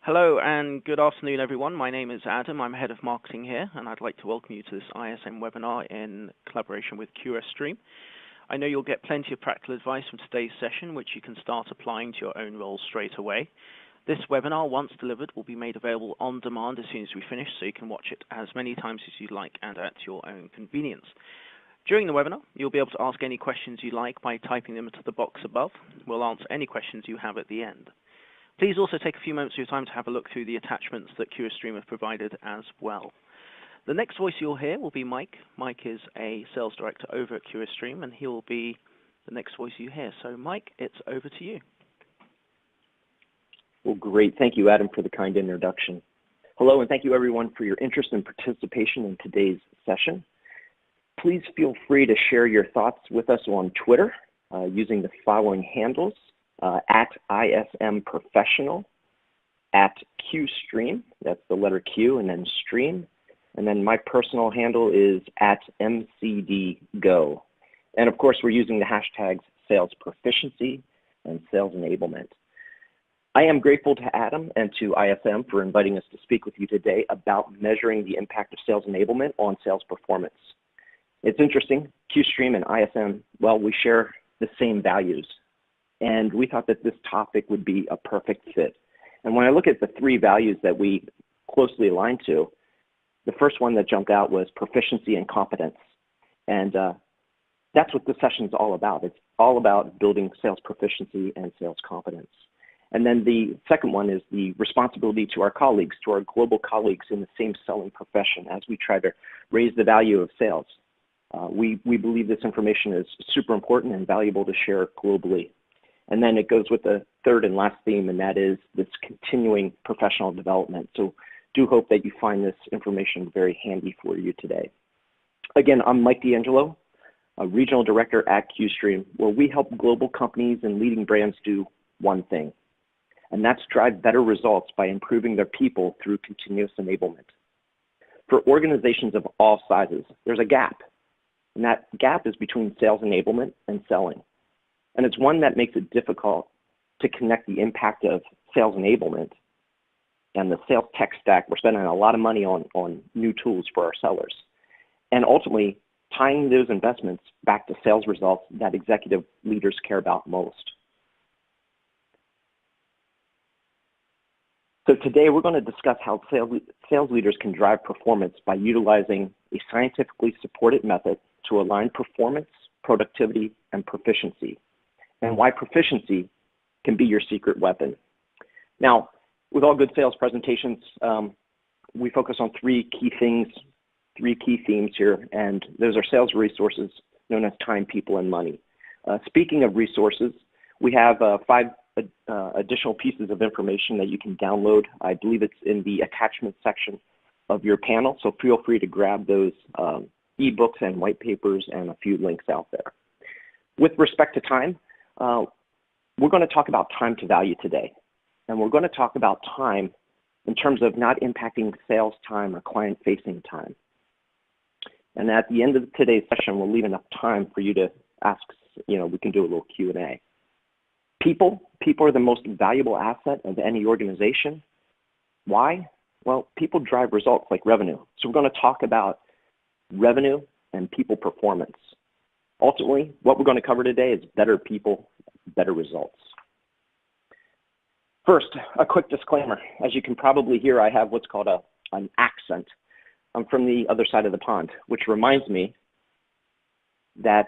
Hello and good afternoon, everyone. My name is Adam. I'm head of marketing here, and I'd like to welcome you to this ISM webinar in collaboration with QStream. I know you'll get plenty of practical advice from today's session, which you can start applying to your own roles straight away. This webinar, once delivered, will be made available on demand as soon as we finish, so you can watch it as many times as you'd like and at your own convenience. During the webinar, you'll be able to ask any questions you like by typing them into the box above. We'll answer any questions you have at the end. Please also take a few moments of your time to have a look through the attachments that QStream have provided as well. The next voice you'll hear will be Mike. Mike is a sales director over at QStream, and he will be the next voice you hear. So Mike, it's over to you. Well, great. Thank you, Adam, for the kind introduction. Hello, and thank you, everyone, for your interest and participation in today's session. Please feel free to share your thoughts with us on Twitter using the following handles. At ISM Professional, at QStream, that's the letter Q and then stream, and then my personal handle is at MCDGo. And of course, we're using the hashtags sales proficiency and sales enablement. I am grateful to Adam and to ISM for inviting us to speak with you today about measuring the impact of sales enablement on sales performance. It's interesting, QStream and ISM, well, we share the same values. And we thought that this topic would be a perfect fit. And when I look at the three values that we closely align to, the first one that jumped out was proficiency and competence. And that's what the session is all about. It's all about building sales proficiency and sales competence. And then the second one is the responsibility to our colleagues, to our global colleagues in the same selling profession as we try to raise the value of sales. We believe this information is super important and valuable to share globally. And then it goes with the third and last theme, and that is this continuing professional development. So do hope that you find this information very handy for you today. Again, I'm Mike D'Angelo, a regional director at QStream, where we help global companies and leading brands do one thing, and that's drive better results by improving their people through continuous enablement. For organizations of all sizes, there's a gap, and that gap is between sales enablement and selling. And it's one that makes it difficult to connect the impact of sales enablement and the sales tech stack. We're spending a lot of money on new tools for our sellers. And ultimately, tying those investments back to sales results that executive leaders care about most. So today, we're going to discuss how sales leaders can drive performance by utilizing a scientifically supported method to align performance, productivity, and proficiency, and why proficiency can be your secret weapon. Now, with all good sales presentations, we focus on three key themes here, and those are sales resources known as time, people, and money. Speaking of resources, we have 5 additional pieces of information that you can download. I believe it's in the attachment section of your panel, so feel free to grab those ebooks and white papers and a few links out there. With respect to time, we're going to talk about time to value today. And we're going to talk about time in terms of not impacting sales time or client-facing time. And at the end of today's session, we'll leave enough time for you to ask, we can do a little Q&A. People are the most valuable asset of any organization. Why? Well, people drive results like revenue. So we're going to talk about revenue and people performance. Ultimately, what we're going to cover today is better people, better results. First, a quick disclaimer. As you can probably hear, I have what's called an accent. I'm from the other side of the pond, which reminds me that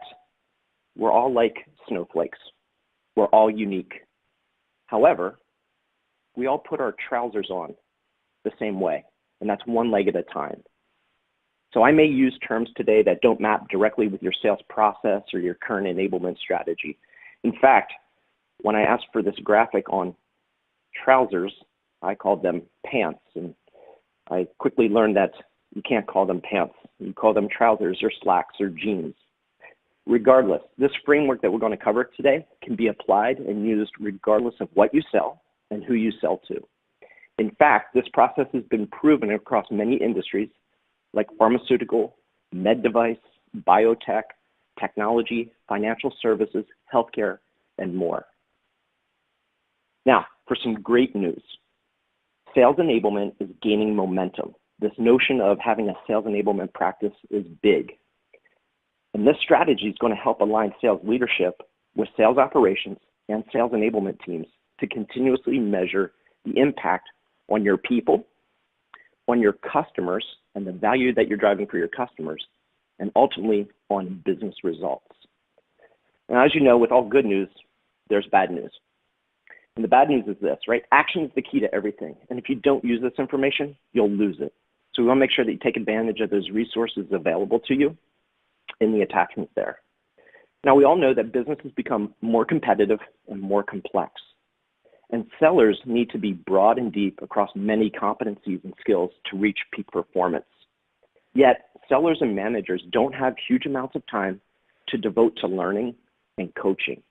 we're all like snowflakes. We're all unique. However, we all put our trousers on the same way, and that's one leg at a time. So I may use terms today that don't map directly with your sales process or your current enablement strategy. In fact, when I asked for this graphic on trousers, I called them pants. And I quickly learned that you can't call them pants. You call them trousers or slacks or jeans. Regardless, this framework that we're going to cover today can be applied and used regardless of what you sell and who you sell to. In fact, this process has been proven across many industries like pharmaceutical, med device, biotech, technology, financial services, healthcare, and more. Now, for some great news. Sales enablement is gaining momentum. This notion of having a sales enablement practice is big. And this strategy is going to help align sales leadership with sales operations and sales enablement teams to continuously measure the impact on your people, on your customers, and the value that you're driving for your customers, and ultimately on business results. And as you know, with all good news, there's bad news. And the bad news is this, right? Action is the key to everything. And if you don't use this information, you'll lose it. So we want to make sure that you take advantage of those resources available to you in the attachments there. Now, we all know that businesses become more competitive and more complex. And sellers need to be broad and deep across many competencies and skills to reach peak performance. Yet, sellers and managers don't have huge amounts of time to devote to learning and coaching.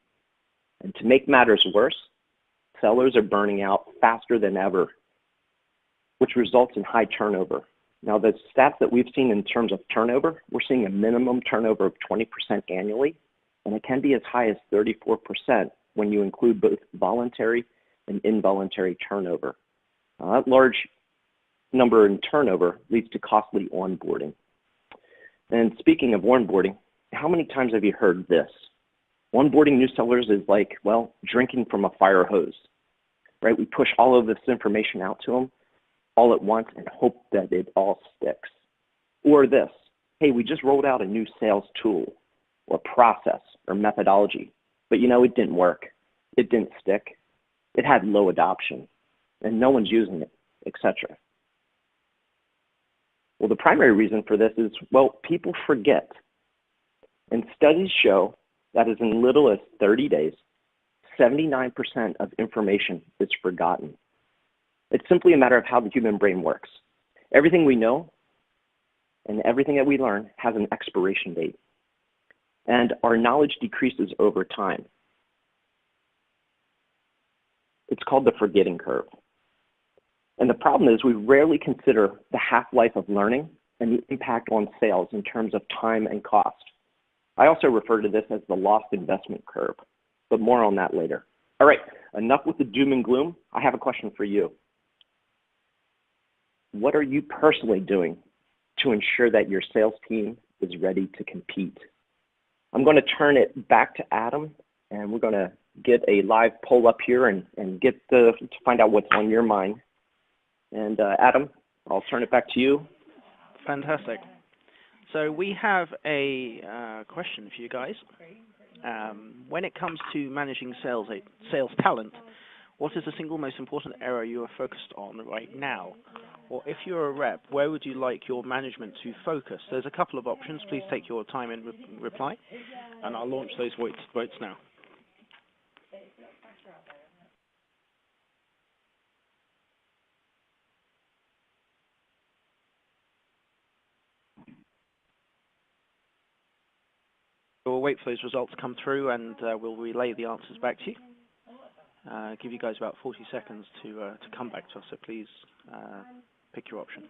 And to make matters worse, sellers are burning out faster than ever, which results in high turnover. Now, the stats that we've seen in terms of turnover, we're seeing a minimum turnover of 20% annually, and it can be as high as 34% when you include both voluntary and involuntary turnover. That large number in turnover leads to costly onboarding. And speaking of onboarding, how many times have you heard this? Onboarding new sellers is like, well, drinking from a fire hose, right? We push all of this information out to them all at once and hope that it all sticks. Or this, hey, we just rolled out a new sales tool or process or methodology, but you know, it didn't work. It didn't stick. It had low adoption and no one's using it, etc. Well, the primary reason for this is, well, people forget. And studies show that as little as 30 days, 79% of information is forgotten. It's simply a matter of how the human brain works. Everything we know and everything that we learn has an expiration date. And our knowledge decreases over time. It's called the forgetting curve. And the problem is we rarely consider the half-life of learning and the impact on sales in terms of time and cost. I also refer to this as the lost investment curve, but more on that later. All right, enough with the doom and gloom. I have a question for you. What are you personally doing to ensure that your sales team is ready to compete? I'm going to turn it back to Adam, and we're going to get a live poll up here and get to find out what's on your mind. And Adam, I'll turn it back to you. Fantastic. So we have a question for you guys. When it comes to managing sales talent, what is the single most important area you are focused on right now? Or if you're a rep, where would you like your management to focus? There's a couple of options. Please take your time in reply, and I'll launch those votes now. We'll wait for those results to come through, and we'll relay the answers back to you. Give you guys about 40 seconds to come back to us, so please pick your option.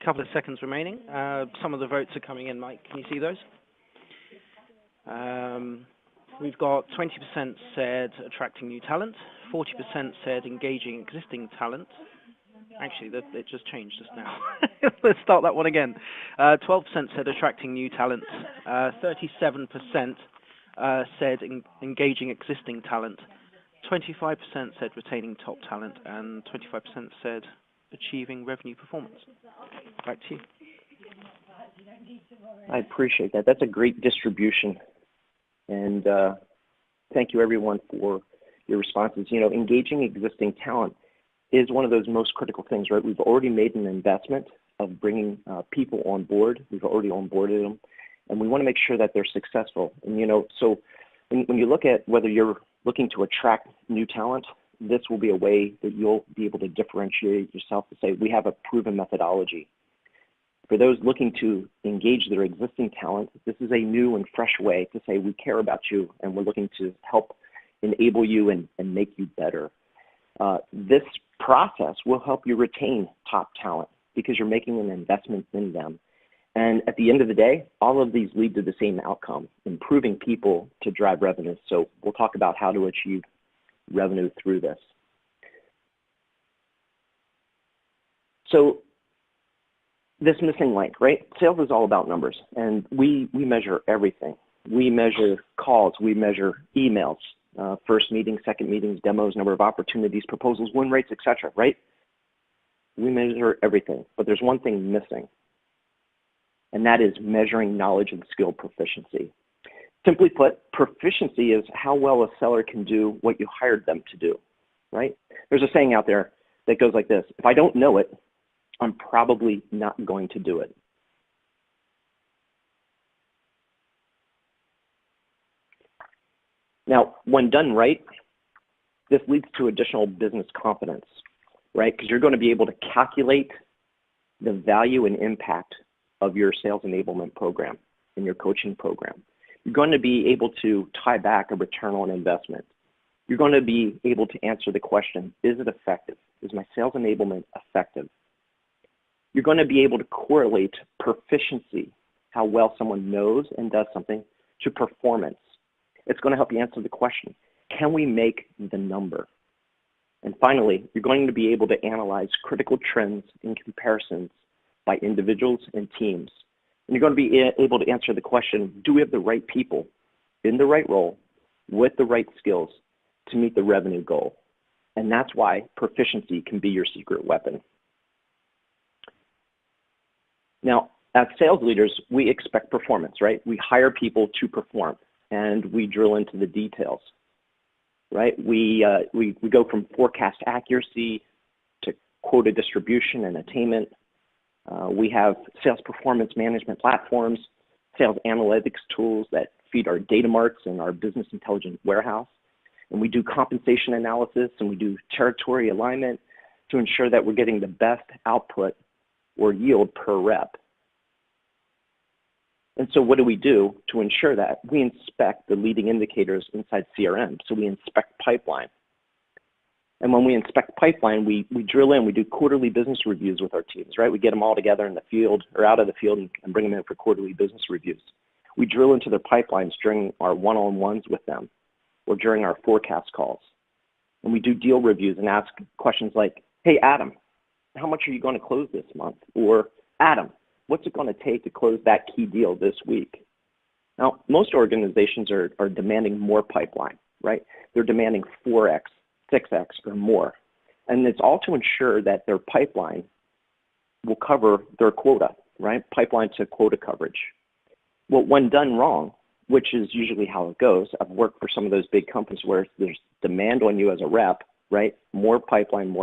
Couple of seconds remaining. Some of the votes are coming in, Mike. Can you see those? We've got 20% said attracting new talent, 40% said engaging existing talent. Actually, it just changed just now. Let's start that one again. 12% said attracting new talent, 37% said engaging existing talent, 25% said retaining top talent, and 25% said achieving revenue performance. Back to you. I appreciate that. That's a great distribution. And thank you, everyone, for your responses. You know, engaging existing talent is one of those most critical things, right? We've already made an investment of bringing people on board. We've already onboarded them, and we want to make sure that they're successful. And, you know, so when you look at whether you're looking to attract new talent, this will be a way that you'll be able to differentiate yourself to say, we have a proven methodology. For those looking to engage their existing talent, this is a new and fresh way to say, we care about you and we're looking to help enable you and make you better. This process will help you retain top talent because you're making an investment in them. And at the end of the day, all of these lead to the same outcome, improving people to drive revenue. So we'll talk about how to achieve revenue through this. So this missing link, right? Sales is all about numbers, and we measure everything. We measure calls, we measure emails, first meetings, second meetings, demos, number of opportunities, proposals, win rates, etc., right? We measure everything, but there's one thing missing, and that is measuring knowledge and skill proficiency. Simply put, proficiency is how well a seller can do what you hired them to do, right? There's a saying out there that goes like this: if I don't know it, I'm probably not going to do it. Now, when done right, this leads to additional business confidence, right? Because you're going to be able to calculate the value and impact of your sales enablement program and your coaching program. You're going to be able to tie back a return on investment. You're going to be able to answer the question, is it effective? Is my sales enablement effective? You're going to be able to correlate proficiency, how well someone knows and does something, to performance. It's going to help you answer the question, can we make the number? And finally, you're going to be able to analyze critical trends and comparisons by individuals and teams. And you're going to be able to answer the question, do we have the right people in the right role with the right skills to meet the revenue goal? And that's why proficiency can be your secret weapon. Now, as sales leaders, we expect performance, right? We hire people to perform, and we drill into the details, right? We go from forecast accuracy to quota distribution and attainment. We have sales performance management platforms, sales analytics tools that feed our data marts and our business intelligence warehouse. And we do compensation analysis, and we do territory alignment to ensure that we're getting the best output or yield per rep. And so what do we do to ensure that? We inspect the leading indicators inside CRM. So we inspect pipeline. And when we inspect pipeline, we drill in, we do quarterly business reviews with our teams, right? We get them all together in the field or out of the field and bring them in for quarterly business reviews. We drill into their pipelines during our one-on-ones with them or during our forecast calls. And we do deal reviews and ask questions like, hey, Adam, how much are you going to close this month? Or, Adam, what's it going to take to close that key deal this week? Now, most organizations are demanding more pipeline, right? They're demanding 4X, 6X, or more. And it's all to ensure that their pipeline will cover their quota, right? Pipeline to quota coverage. Well, when done wrong, which is usually how it goes, I've worked for some of those big companies where there's demand on you as a rep, right? More pipeline,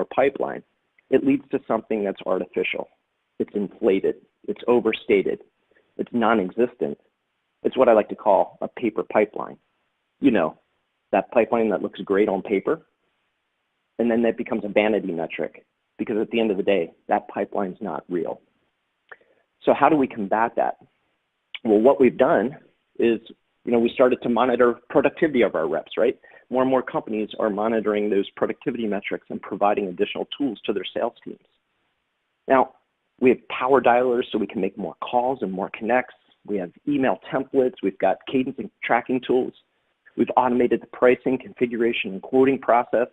it leads to something that's artificial. It's inflated. It's overstated. It's non-existent. It's what I like to call a paper pipeline. You know, that pipeline that looks great on paper, and then that becomes a vanity metric because at the end of the day, that pipeline's not real. So how do we combat that? Well, what we've done is, we started to monitor productivity of our reps, right? More and more companies are monitoring those productivity metrics and providing additional tools to their sales teams. Now, we have power dialers so we can make more calls and more connects. We have email templates. We've got cadence and tracking tools. We've automated the pricing, configuration, and quoting process.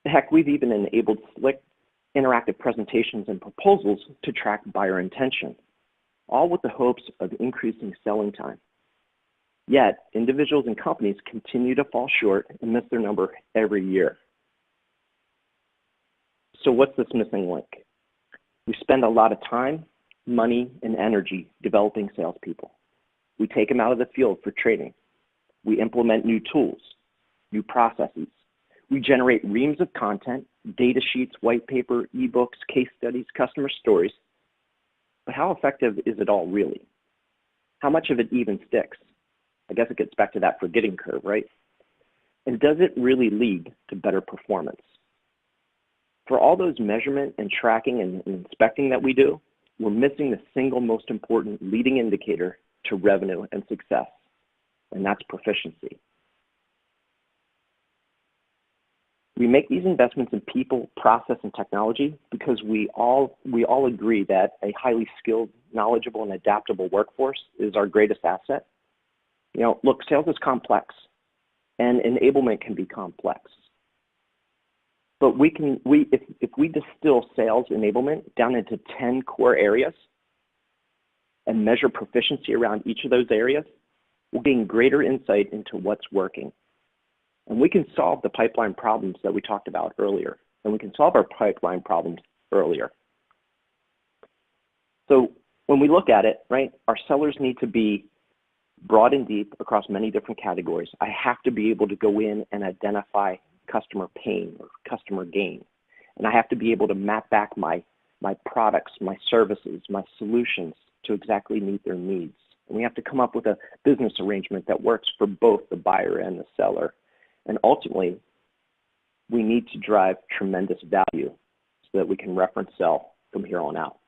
Heck, we've even enabled slick interactive presentations and proposals to track buyer intention, all with the hopes of increasing selling time. Yet, individuals and companies continue to fall short and miss their number every year. So what's this missing link? We spend a lot of time, money, and energy developing salespeople. We take them out of the field for training. We implement new tools, new processes. We generate reams of content, data sheets, white paper, ebooks, case studies, customer stories. But how effective is it all really? How much of it even sticks? I guess it gets back to that forgetting curve, right? And does it really lead to better performance? For all those measurement and tracking and inspecting that we do, we're missing the single most important leading indicator to revenue and success, and that's proficiency. We make these investments in people, process, and technology because we all agree that a highly skilled, knowledgeable, and adaptable workforce is our greatest asset. You know, look, sales is complex, and enablement can be complex. But if we distill sales enablement down into 10 core areas and measure proficiency around each of those areas, we'll gain greater insight into what's working. And we can solve the pipeline problems that we talked about earlier. And we can solve our pipeline problems earlier. So when we look at it, right, our sellers need to be broad and deep across many different categories. I have to be able to go in and identify customer pain or customer gain. And I have to be able to map back my products, my services, my solutions to exactly meet their needs. And we have to come up with a business arrangement that works for both the buyer and the seller. And ultimately, we need to drive tremendous value so that we can reference sell from here on out.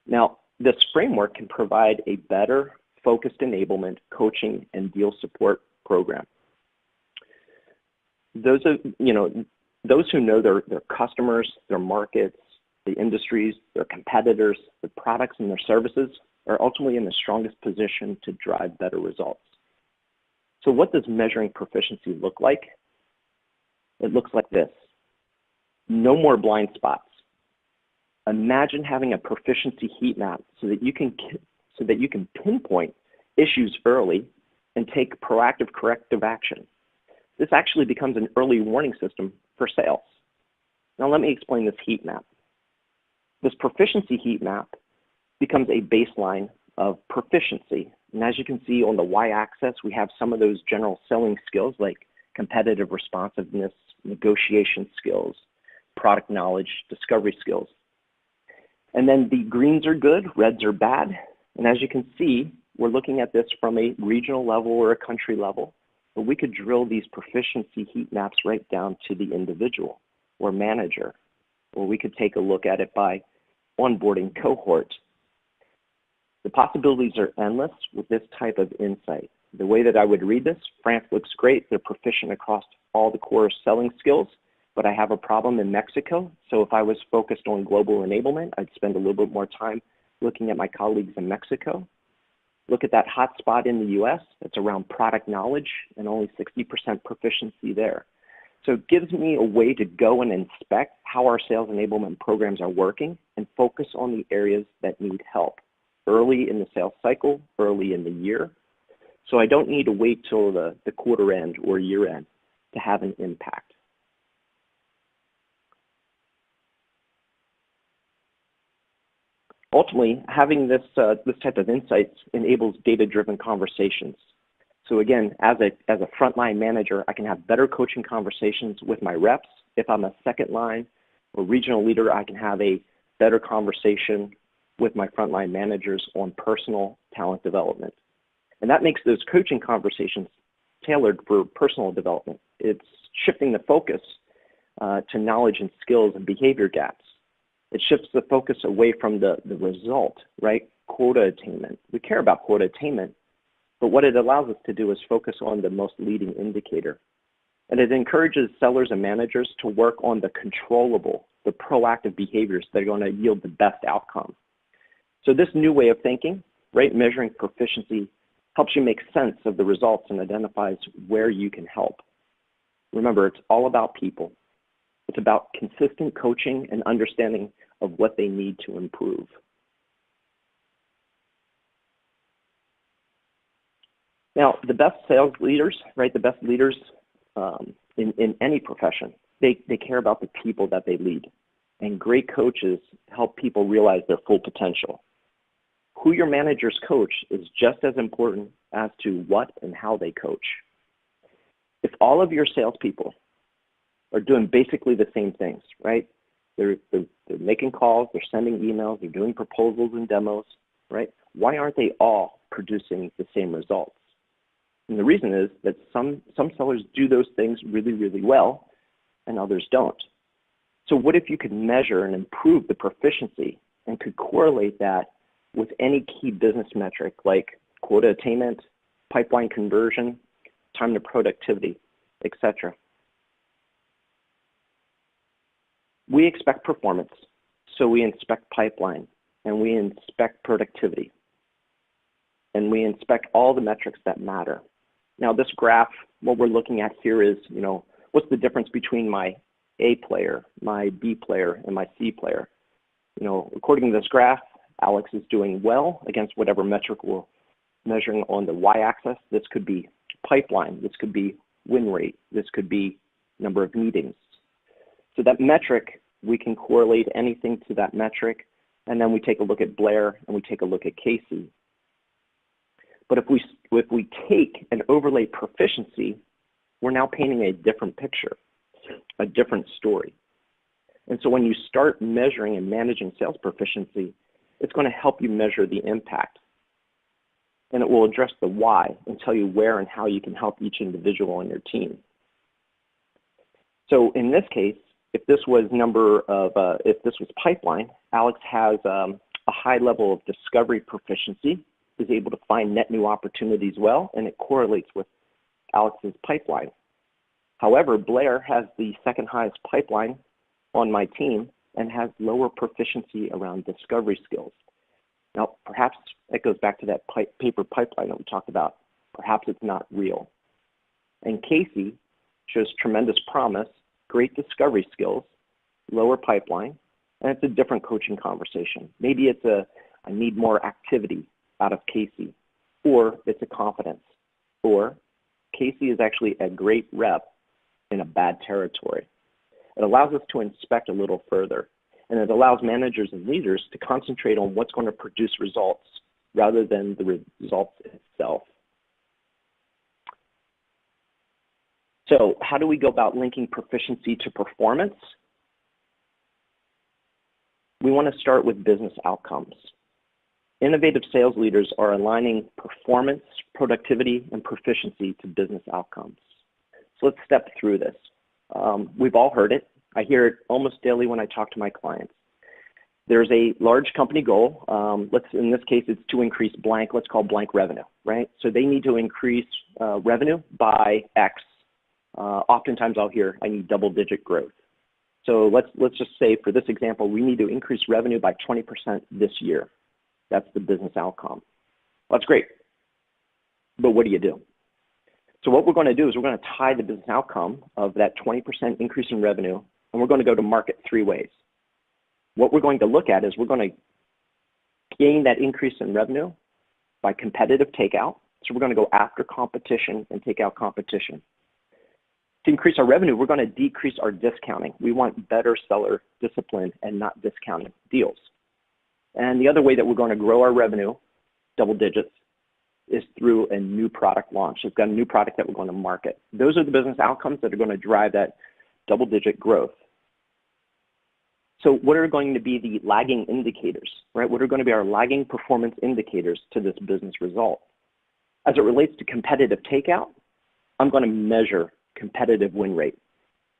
Now, this framework can provide a better focused enablement, coaching, and deal support program. Those who know their customers, their markets, the industries, their competitors, the products and their services are ultimately in the strongest position to drive better results. So what does measuring proficiency look like? It looks like this. No more blind spots. Imagine having a proficiency heat map so that you can pinpoint issues early and take proactive corrective action. This actually becomes an early warning system for sales. Now let me explain this heat map. This proficiency heat map becomes a baseline of proficiency. And as you can see on the y-axis, we have some of those general selling skills like competitive responsiveness, negotiation skills, product knowledge, discovery skills. And then the greens are good, reds are bad. And as you can see, we're looking at this from a regional level or a country level, but we could drill these proficiency heat maps right down to the individual or manager, or we could take a look at it by onboarding cohort. The possibilities are endless with this type of insight. The way that I would read this, France looks great. They're proficient across all the core selling skills, but I have a problem in Mexico. So if I was focused on global enablement, I'd spend a little bit more time looking at my colleagues in Mexico. Look at that hot spot in the US, it's around product knowledge and only 60% proficiency there. So it gives me a way to go and inspect how our sales enablement programs are working and focus on the areas that need help early in the sales cycle, early in the year. So I don't need to wait till the quarter end or year end to have an impact. Ultimately, having this type of insights enables data-driven conversations. So again, as a frontline manager, I can have better coaching conversations with my reps. If I'm a second line or regional leader, I can have a better conversation with my frontline managers on personal talent development. And that makes those coaching conversations tailored for personal development. It's shifting the focus to knowledge and skills and behavior gaps. It shifts the focus away from the result, right? Quota attainment. We care about quota attainment, but what it allows us to do is focus on the most leading indicator. And it encourages sellers and managers to work on the controllable, the proactive behaviors that are going to yield the best outcome. So this new way of thinking, right, measuring proficiency, helps you make sense of the results and identifies where you can help. Remember, it's all about people. It's about consistent coaching and understanding of what they need to improve. Now, the best sales leaders, right, the best leaders in any profession, they care about the people that they lead. And great coaches help people realize their full potential. Who your managers coach is just as important as to what and how they coach. If all of your salespeople are doing basically the same things, right? They're making calls, they're sending emails, they're doing proposals and demos, right? Why aren't they all producing the same results? And the reason is that some sellers do those things really, really well and others don't. So what if you could measure and improve the proficiency and could correlate that with any key business metric like quota attainment, pipeline conversion, time to productivity, etc. We expect performance, so we inspect pipeline, and we inspect productivity, and we inspect all the metrics that matter. Now this graph, what we're looking at here is, what's the difference between my A player, my B player, and my C player? According to this graph, Alex is doing well against whatever metric we're measuring on the y-axis. This could be pipeline, this could be win rate, this could be number of meetings. So that metric, we can correlate anything to that metric, and then we take a look at Blair and we take a look at Casey. But if we take and overlay proficiency, we're now painting a different picture, a different story. And so when you start measuring and managing sales proficiency, it's going to help you measure the impact. And it will address the why and tell you where and how you can help each individual on your team. So in this case, if this was pipeline, Alex has a high level of discovery proficiency, is able to find net new opportunities well, and it correlates with Alex's pipeline. However, Blair has the second highest pipeline on my team and has lower proficiency around discovery skills. Now, perhaps it goes back to that paper pipeline that we talked about. Perhaps it's not real. And Casey shows tremendous promise, great discovery skills, lower pipeline, and it's a different coaching conversation. Maybe it's I need more activity out of Casey, or it's a confidence, or Casey is actually a great rep in a bad territory. It allows us to inspect a little further, and it allows managers and leaders to concentrate on what's going to produce results rather than the results itself. So how do we go about linking proficiency to performance? We want to start with business outcomes. Innovative sales leaders are aligning performance, productivity, and proficiency to business outcomes. So let's step through this. We've all heard it. I hear it almost daily when I talk to my clients. There's a large company goal. In this case, it's to increase blank, let's call blank revenue, right? So they need to increase revenue by X. Oftentimes I'll hear, I need double-digit growth. So let's just say for this example, we need to increase revenue by 20% this year. That's the business outcome. Well, that's great. But what do you do? So what we're going to do is we're going to tie the business outcome of that 20% increase in revenue, and we're going to go to market three ways. What we're going to look at is we're going to gain that increase in revenue by competitive takeout. So we're going to go after competition and take out competition. To increase our revenue, we're going to decrease our discounting. We want better seller discipline and not discounting deals. And the other way that we're going to grow our revenue, double digits, is through a new product launch. We've got a new product that we're going to market. Those are the business outcomes that are going to drive that double-digit growth. So what are going to be the lagging indicators, right? What are going to be our lagging performance indicators to this business result? As it relates to competitive takeout, I'm going to measure competitive win rate.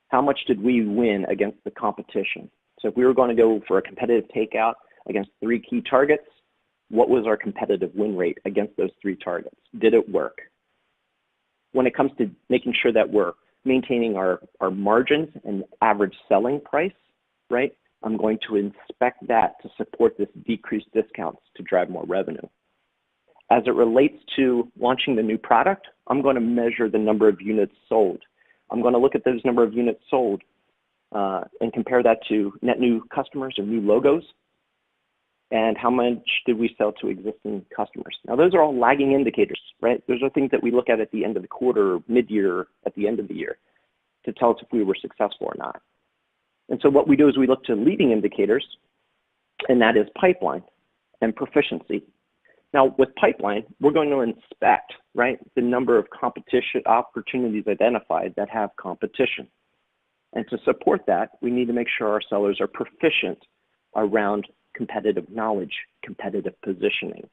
How much did we win against the competition? So if we were going to go for a competitive takeout against 3 key targets, what was our competitive win rate against those 3 targets? Did it work? When it comes to making sure that we're maintaining our margins and average selling price, right? I'm going to inspect that to support this decreased discounts to drive more revenue. As it relates to launching the new product, I'm going to measure the number of units sold. I'm going to look at those number of units sold and compare that to net new customers or new logos, and how much did we sell to existing customers. Now, those are all lagging indicators, right? Those are things that we look at the end of the quarter, mid-year, at the end of the year to tell us if we were successful or not. And so what we do is we look to leading indicators, and that is pipeline and proficiency. Now, with pipeline, we're going to inspect, right, the number of competition opportunities identified that have competition. And to support that, we need to make sure our sellers are proficient around competitive knowledge, competitive positioning.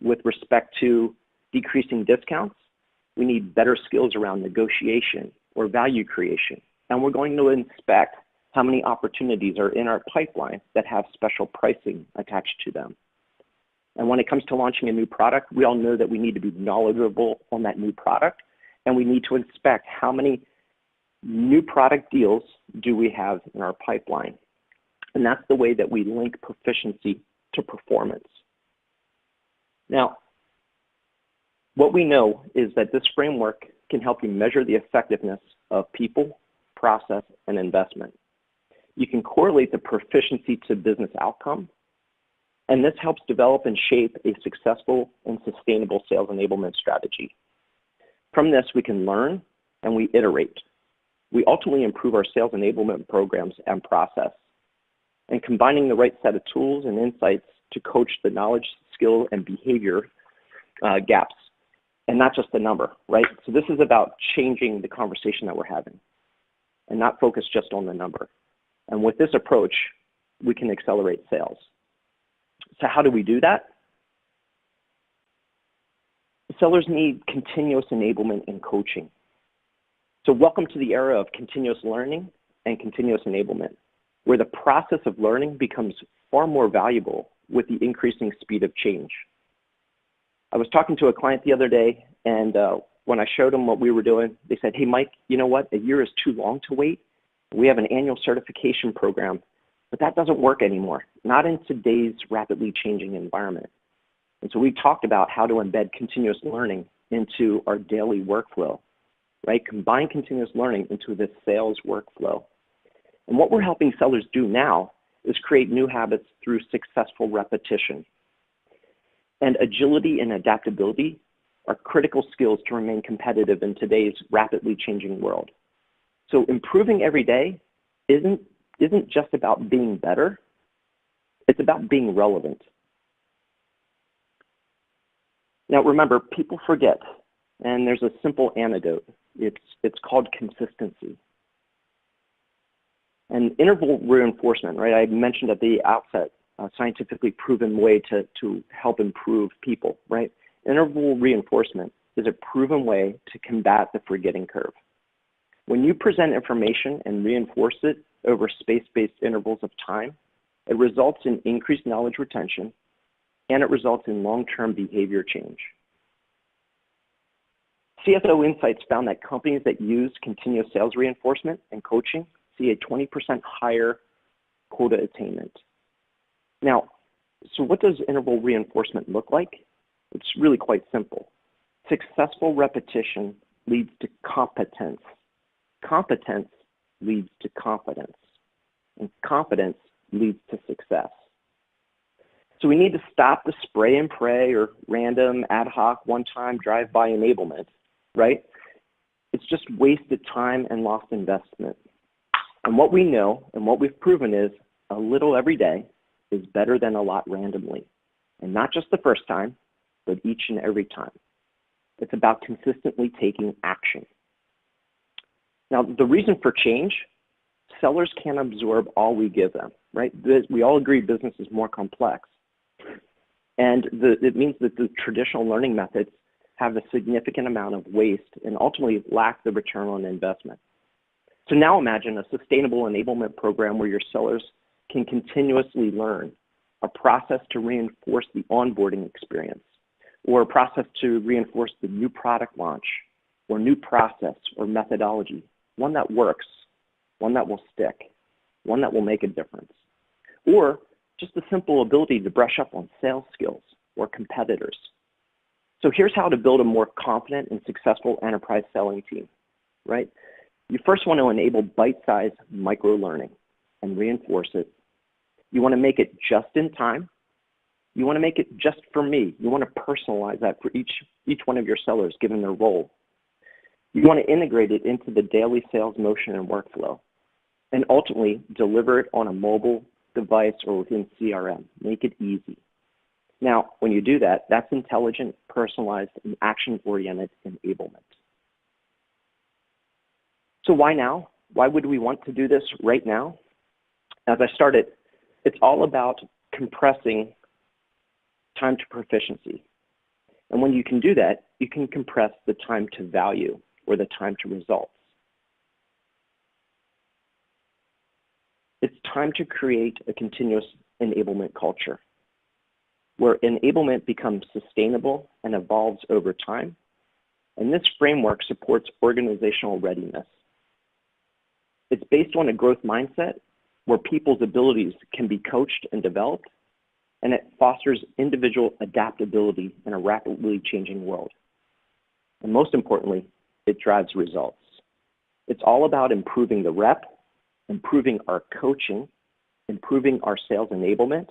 With respect to decreasing discounts, we need better skills around negotiation or value creation. And we're going to inspect How many opportunities are in our pipeline that have special pricing attached to them? And when it comes to launching a new product, we all know that we need to be knowledgeable on that new product, and we need to inspect how many new product deals do we have in our pipeline. And that's the way that we link proficiency to performance. Now, what we know is that this framework can help you measure the effectiveness of people, process, and investment. You can correlate the proficiency to business outcome, and this helps develop and shape a successful and sustainable sales enablement strategy. From this, we can learn and we iterate. We ultimately improve our sales enablement programs and process. And combining the right set of tools and insights to coach the knowledge, skill, and behavior gaps, and not just the number, right? So this is about changing the conversation that we're having and not focus just on the number. And with this approach, we can accelerate sales. So how do we do that? Sellers need continuous enablement and coaching. So welcome to the era of continuous learning and continuous enablement, where the process of learning becomes far more valuable with the increasing speed of change. I was talking to a client the other day, and when I showed them what we were doing, they said, hey, Mike, you know what? A year is too long to wait. We have an annual certification program, but that doesn't work anymore, not in today's rapidly changing environment. And so we talked about how to embed continuous learning into our daily workflow, right? Combine continuous learning into this sales workflow. And what we're helping sellers do now is create new habits through successful repetition. And agility and adaptability are critical skills to remain competitive in today's rapidly changing world. So improving every day isn't just about being better, it's about being relevant. Now remember, people forget, and there's a simple antidote. It's called consistency. And interval reinforcement, right? I mentioned at the outset, a scientifically proven way to help improve people, right? Interval reinforcement is a proven way to combat the forgetting curve. When you present information and reinforce it over space-based intervals of time, it results in increased knowledge retention, and it results in long-term behavior change. CSO Insights found that companies that use continuous sales reinforcement and coaching see a 20% higher quota attainment. Now, so what does interval reinforcement look like? It's really quite simple. Successful repetition leads to competence. Competence leads to confidence. And confidence leads to success. So we need to stop the spray and pray or random, ad hoc, one-time drive-by enablement, right? It's just wasted time and lost investment. And what we know and what we've proven is a little every day is better than a lot randomly. And not just the first time, but each and every time. It's about consistently taking action. Now, the reason for change, sellers can't absorb all we give them, right? We all agree business is more complex. And it means that the traditional learning methods have a significant amount of waste and ultimately lack the return on investment. So now imagine a sustainable enablement program where your sellers can continuously learn, a process to reinforce the onboarding experience, or a process to reinforce the new product launch, or new process or methodology, one that works, one that will stick, one that will make a difference, or just the simple ability to brush up on sales skills or competitors. So here's how to build a more confident and successful enterprise selling team, right? You first want to enable bite-sized micro-learning and reinforce it. You want to make it just in time. You want to make it just for me. You want to personalize that for each one of your sellers, given their role. You want to integrate it into the daily sales motion and workflow, and ultimately deliver it on a mobile device or within CRM. Make it easy. Now, when you do that, that's intelligent, personalized, and action-oriented enablement. So why now? Why would we want to do this right now? As I started, it's all about compressing time to proficiency. And when you can do that, you can compress the time to value or the time to results. time to create a continuous enablement culture where enablement becomes sustainable and evolves over time. And this framework supports organizational readiness. It's based on a growth mindset where people's abilities can be coached and developed, and it fosters individual adaptability in a rapidly changing world. And most importantly, it drives results. It's all about improving the rep, improving our coaching, improving our sales enablement,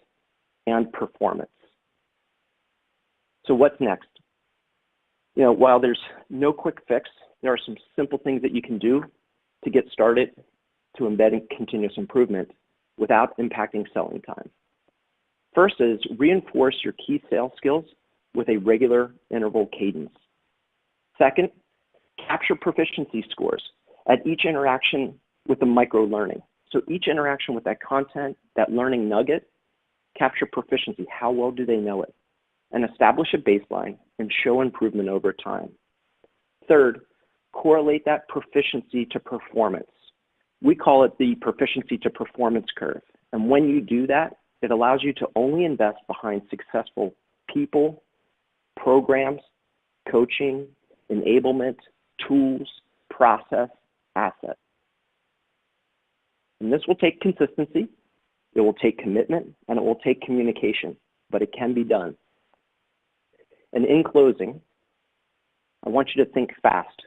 and performance. So what's next? While there's no quick fix, there are some simple things that you can do to get started to embed in continuous improvement without impacting selling time. First is reinforce your key sales skills with a regular interval cadence. Second, capture proficiency scores at each interaction with the micro-learning. So each interaction with that content, that learning nugget, capture proficiency. How well do they know it? And establish a baseline and show improvement over time. Third, correlate that proficiency to performance. We call it the proficiency to performance curve. And when you do that, it allows you to only invest behind successful people, programs, coaching, enablement, tools, process, assets. And this will take consistency, it will take commitment, and it will take communication, but it can be done. And in closing, I want you to think FAST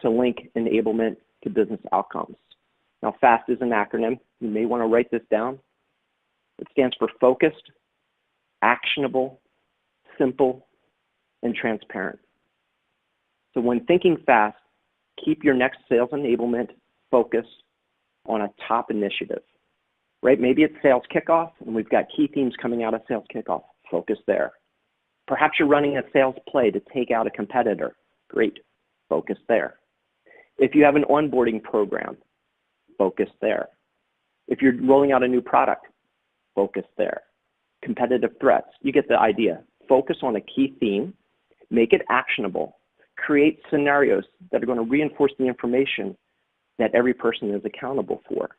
to link enablement to business outcomes. Now, FAST is an acronym. You may want to write this down. It stands for focused, actionable, simple, and transparent. So when thinking FAST, keep your next sales enablement focus on a top initiative, right? Maybe it's sales kickoff, and we've got key themes coming out of sales kickoff. Focus there. Perhaps you're running a sales play to take out a competitor. Great. Focus there. If you have an onboarding program, focus there. If you're rolling out a new product, focus there. Competitive threats, you get the idea. Focus on a key theme, make it actionable, create scenarios that are going to reinforce the information that every person is accountable for.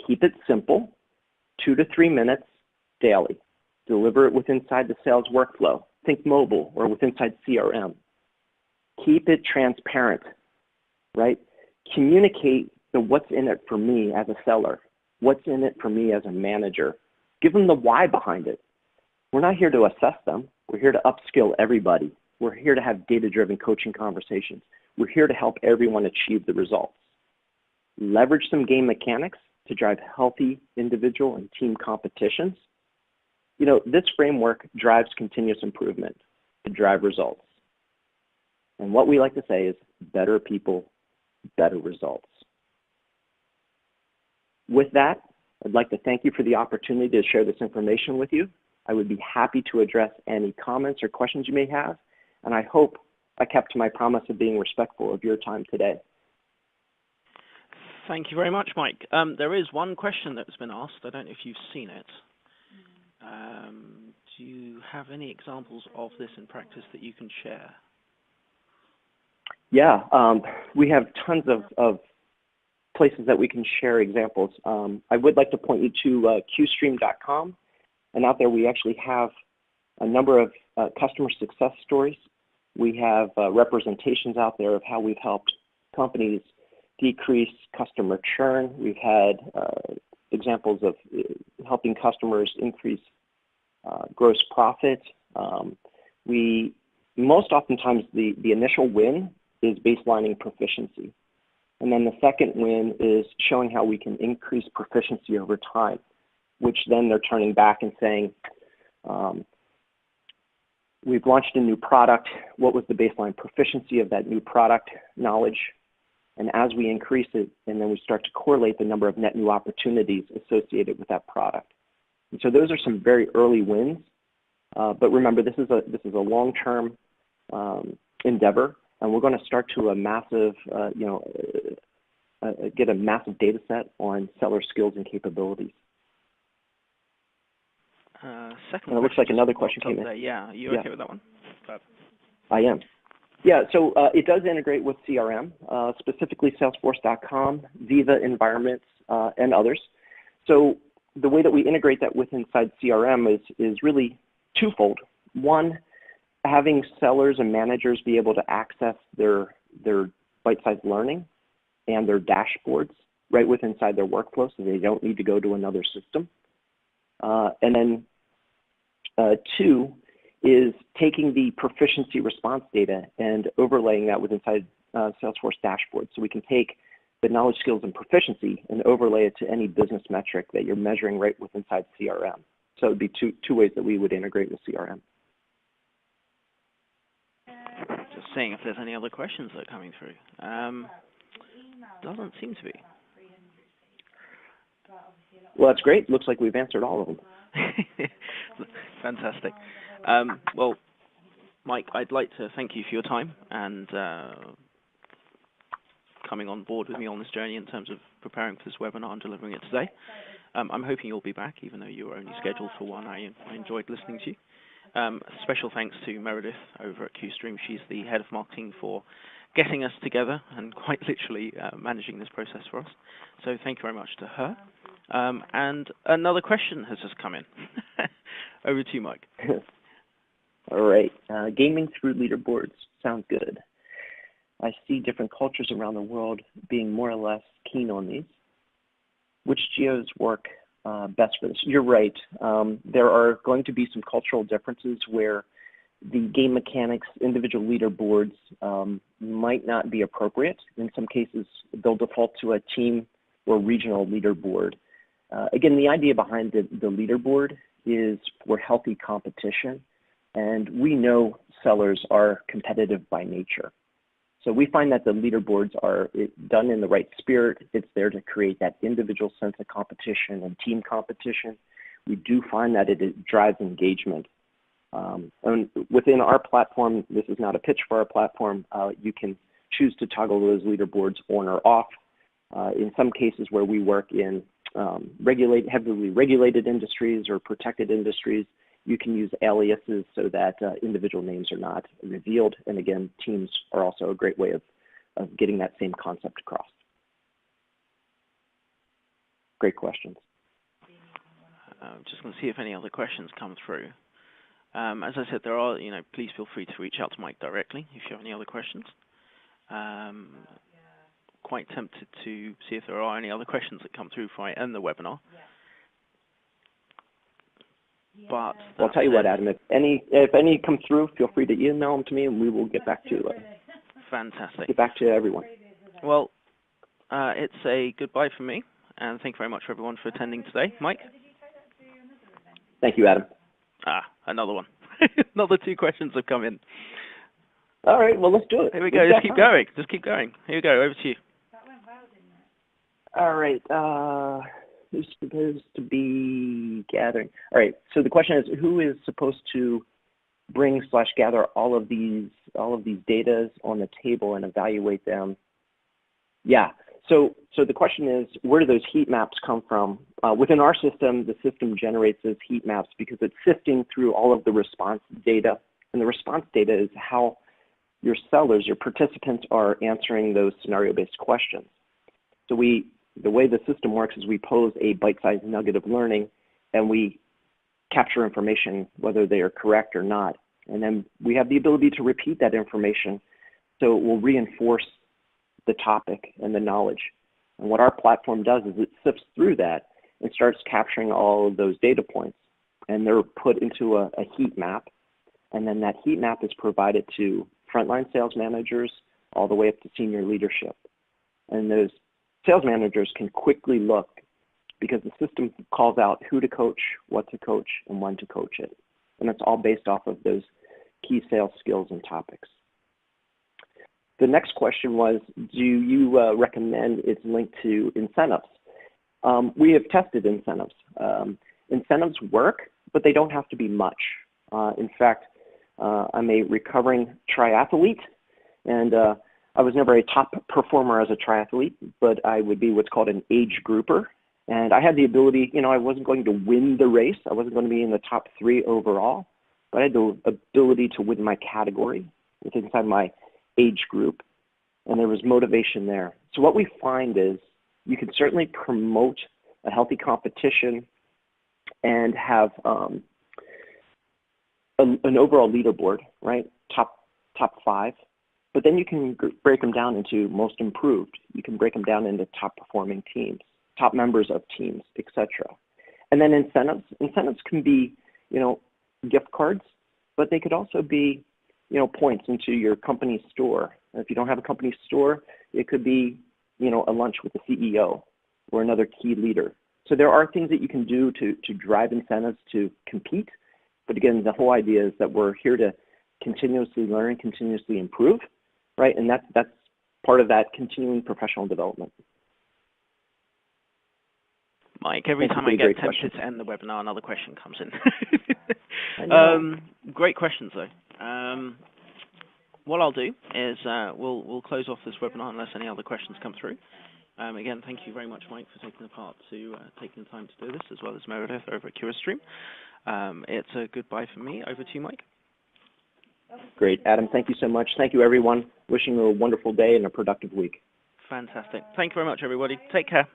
Keep it simple, 2 to 3 minutes daily. Deliver it with inside the sales workflow. Think mobile or with inside CRM. Keep it transparent, right? Communicate the what's in it for me as a seller, what's in it for me as a manager. Give them the why behind it. We're not here to assess them. We're here to upskill everybody. We're here to have data-driven coaching conversations. We're here to help everyone achieve the results. Leverage some game mechanics to drive healthy individual and team competitions. This framework drives continuous improvement to drive results. And what we like to say is better people, better results. With that, I'd like to thank you for the opportunity to share this information with you. I would be happy to address any comments or questions you may have, and I hope I kept to my promise of being respectful of your time today. Thank you very much, Mike. There is one question that's been asked. I don't know if you've seen it. Do you have any examples of this in practice that you can share? Yeah, we have tons of places that we can share examples. I would like to point you to qstream.com, and out there we actually have a number of customer success stories. We have representations out there of how we've helped companies decrease customer churn. We've had examples of helping customers increase gross profit. We most oftentimes the initial win is baselining proficiency. And then the second win is showing how we can increase proficiency over time, which then they're turning back and saying, we've launched a new product. What was the baseline proficiency of that new product knowledge? And as we increase it, and then we start to correlate the number of net new opportunities associated with that product. And so those are some very early wins. But remember, this is a long-term endeavor, and we're going to start to get a massive data set on seller skills and capabilities. Second, and it looks like another question came in. There. Yeah, you okay with that one? I am. Yeah, so it does integrate with CRM, specifically Salesforce.com, Viva environments, and others. So the way that we integrate that with inside CRM is really twofold. One, having sellers and managers be able to access their bite-sized learning and their dashboards right within inside their workflow, so they don't need to go to another system. And then two is taking the proficiency response data and overlaying that with inside Salesforce dashboards, so we can take the knowledge, skills, and proficiency and overlay it to any business metric that you're measuring right with inside CRM. So it would be two ways that we would integrate with CRM. Just seeing if there's any other questions that are coming through. Doesn't seem to be. Well, that's great. Looks like we've answered all of them. Fantastic. Well, Mike, I'd like to thank you for your time and coming on board with me on this journey in terms of preparing for this webinar and delivering it today. I'm hoping you'll be back, even though you were only scheduled for one. I enjoyed listening to you. Special thanks to Meredith over at QStream. She's the head of marketing for getting us together and quite literally managing this process for us. So thank you very much to her. And another question has just come in. Over to you, Mike. All right. Gaming through leaderboards sounds good. I see different cultures around the world being more or less keen on these. Which geos work best for this? You're right. There are going to be some cultural differences where the game mechanics, individual leaderboards might not be appropriate. In some cases, they'll default to a team or regional leaderboard. Again, the idea behind the leaderboard is for healthy competition, and we know sellers are competitive by nature. So we find that the leaderboards are done in the right spirit. It's there to create that individual sense of competition and team competition. We do find that it drives engagement. And within our platform, this is not a pitch for our platform, you can choose to toggle those leaderboards on or off. In some cases where we work in heavily regulated industries or protected industries, you can use aliases so that individual names are not revealed. And again, teams are also a great way of getting that same concept across. Great questions. I'm just going to see if any other questions come through. As I said, there are, please feel free to reach out to Mike directly if you have any other questions. Quite tempted to see if there are any other questions that come through before I end the webinar. But I'll tell you what, Adam, if any come through, feel free to email them to me and we will get back to fantastic. Get back to everyone. Well, it's a goodbye from me, and thank you very much for everyone for attending today. Mike? Thank you, Adam. Another one. Another 2 questions have come in. All right, well, let's do it. Here we go. Just keep going. Just keep going. Here we go. Over to you. All right. Who's supposed to be gathering? All right. So the question is, who is supposed to bring/gather all of these data on the table and evaluate them? Yeah. So the question is, where do those heat maps come from? Within our system, the system generates those heat maps because it's sifting through all of the response data, and the response data is how your sellers, your participants, are answering those scenario-based questions. So the way the system works is we pose a bite-sized nugget of learning, and we capture information, whether they are correct or not. And then we have the ability to repeat that information, so it will reinforce the topic and the knowledge. And what our platform does is it sifts through that and starts capturing all of those data points. And they're put into a heat map, and then that heat map is provided to frontline sales managers all the way up to senior leadership. And those sales managers can quickly look because the system calls out who to coach, what to coach, and when to coach it. And it's all based off of those key sales skills and topics. The next question was, do you recommend it's linked to incentives? We have tested incentives. Incentives work, but they don't have to be much. In fact, I'm a recovering triathlete, and I was never a top performer as a triathlete, but I would be what's called an age grouper. And I had the ability, I wasn't going to win the race. I wasn't going to be in the top 3 overall, but I had the ability to win my category inside my age group, and there was motivation there. So what we find is you can certainly promote a healthy competition, and have an overall leaderboard, right? Top 5. But then you can break them down into most improved. You can break them down into top performing teams, top members of teams, etc. And then incentives. Incentives can be, gift cards, but they could also be, points into your company store. And if you don't have a company store, it could be, a lunch with the CEO or another key leader. So there are things that you can do to drive incentives to compete. But again, the whole idea is that we're here to continuously learn, continuously improve, right? And that's part of that continuing professional development. Mike, every time I get tempted to end the webinar, another question comes in. Great questions, though. What I'll do is we'll close off this webinar unless any other questions come through. Again, thank you very much, Mike, for taking the time to do this, as well as Meredith over at CuraStream. It's a goodbye from me. Over to you, Mike. Great. Adam, thank you so much. Thank you, everyone. Wishing you a wonderful day and a productive week. Fantastic. Thank you very much, everybody. Take care.